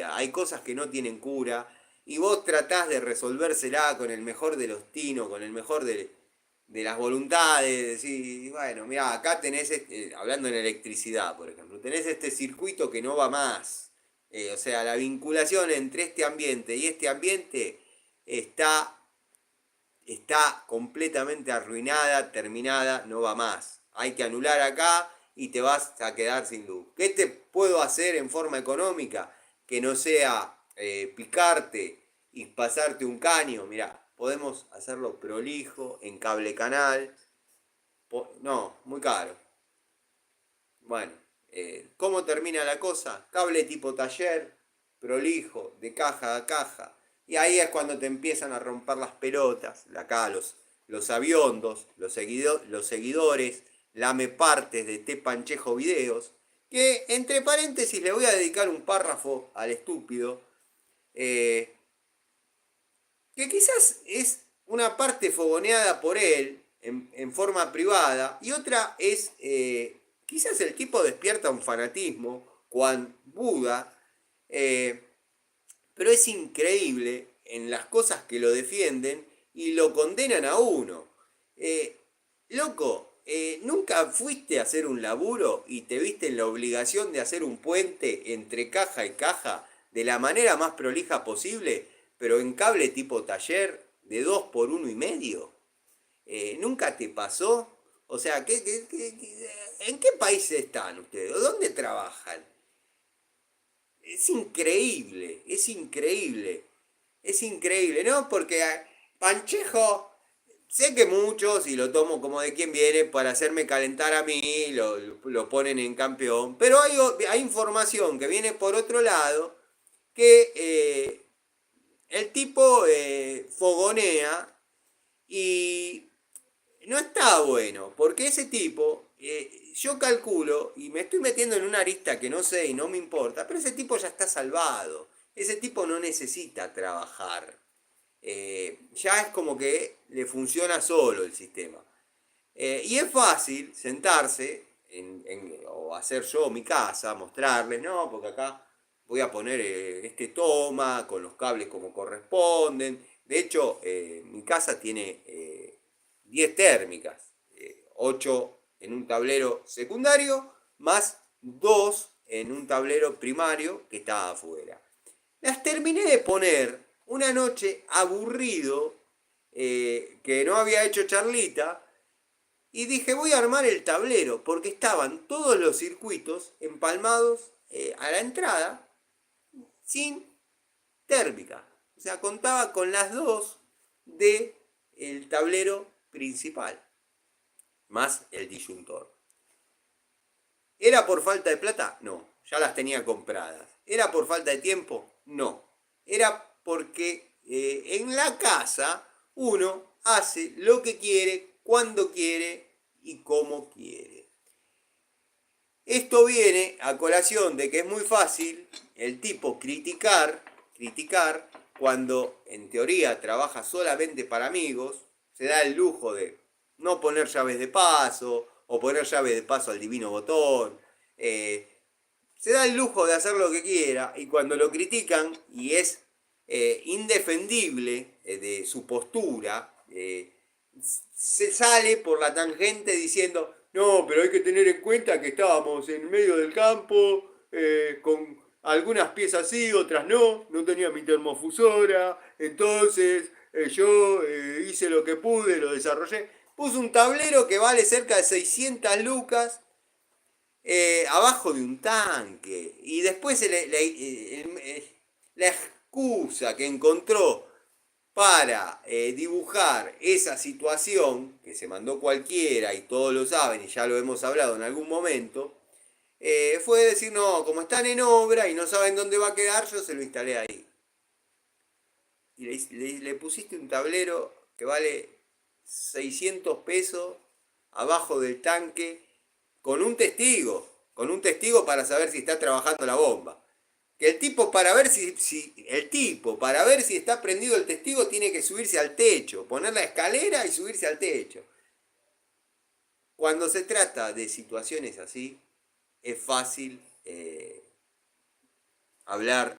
hay cosas que no tienen cura y vos tratás de resolvérsela con el mejor de los tinos, con el mejor de las voluntades, decís, bueno, mira, acá tenés, hablando en electricidad, por ejemplo, tenés este circuito que no va más. O sea, la vinculación entre este ambiente y este ambiente está, está completamente arruinada, terminada, no va más. Hay que anular acá y te vas a quedar sin luz. ¿Qué te puedo hacer en forma económica que no sea picarte y pasarte un caño? Mirá, podemos hacerlo prolijo, en cable canal. No, muy caro. Bueno, ¿cómo termina la cosa? Cable tipo taller, prolijo, de caja a caja. Y ahí es cuando te empiezan a romper las pelotas. Acá los aviondos, los seguidores, lame partes de T Panchejo Videos. Que entre paréntesis le voy a dedicar un párrafo al estúpido. eh, que quizás es una parte fogoneada por él en forma privada y otra es, quizás el tipo despierta un fanatismo, Juan Buda, eh, pero es increíble en las cosas que lo defienden y lo condenan a uno. Eh, Loco, ¿nunca fuiste a hacer un laburo y te viste en la obligación de hacer un puente entre caja y caja de la manera más prolija posible, pero en cable tipo taller de 2 por 1,5? ¿Nunca te pasó? O sea, en qué país están ustedes? ¿Dónde trabajan? Es increíble, es increíble, es increíble, ¿no? Porque Panchejo, sé que muchos, y lo tomo como de quien viene, para hacerme calentar a mí, lo ponen en campeón, pero hay información que viene por otro lado, que el tipo fogonea y no está bueno, porque ese tipo, yo calculo, y me estoy metiendo en una arista que no sé y no me importa, pero ese tipo ya está salvado. Ese tipo no necesita trabajar. Ya es como que le funciona solo el sistema. Y es fácil sentarse o hacer yo mi casa, mostrarles, no, porque acá voy a poner este toma con los cables como corresponden. De hecho, mi casa tiene 10 térmicas, 8 en un tablero secundario, más 2 en un tablero primario que está afuera. Las terminé de poner una noche aburrido, que no había hecho charlita, y dije, voy a armar el tablero, porque estaban todos los circuitos empalmados a la entrada sin térmica. O sea, contaba con las dos del tablero principal, más el disyuntor. ¿Era por falta de plata? No, ya las tenía compradas. ¿Era por falta de tiempo? No. Era porque en la casa uno hace lo que quiere, cuando quiere y como quiere. Esto viene a colación de que es muy fácil el tipo criticar cuando en teoría trabaja solamente para amigos, se da el lujo de no poner llaves de paso o poner llaves de paso al divino botón, se da el lujo de hacer lo que quiera y cuando lo critican y es indefendible de su postura, se sale por la tangente diciendo, no, pero hay que tener en cuenta que estábamos en medio del campo, con algunas piezas sí, otras no, no tenía mi termofusora, entonces yo hice lo que pude, lo desarrollé. Puso un tablero que vale cerca de 600 lucas abajo de un tanque. Y después la excusa que encontró para dibujar esa situación, que se mandó cualquiera y todos lo saben y ya lo hemos hablado en algún momento, fue decir, no, como están en obra y no saben dónde va a quedar, yo se lo instalé ahí. Y le pusiste un tablero que vale 600 pesos abajo del tanque con un testigo para saber si está trabajando la bomba. Que el tipo para ver para ver si está prendido el testigo tiene que subirse al techo, poner la escalera y subirse al techo. Cuando se trata de situaciones así, es fácil hablar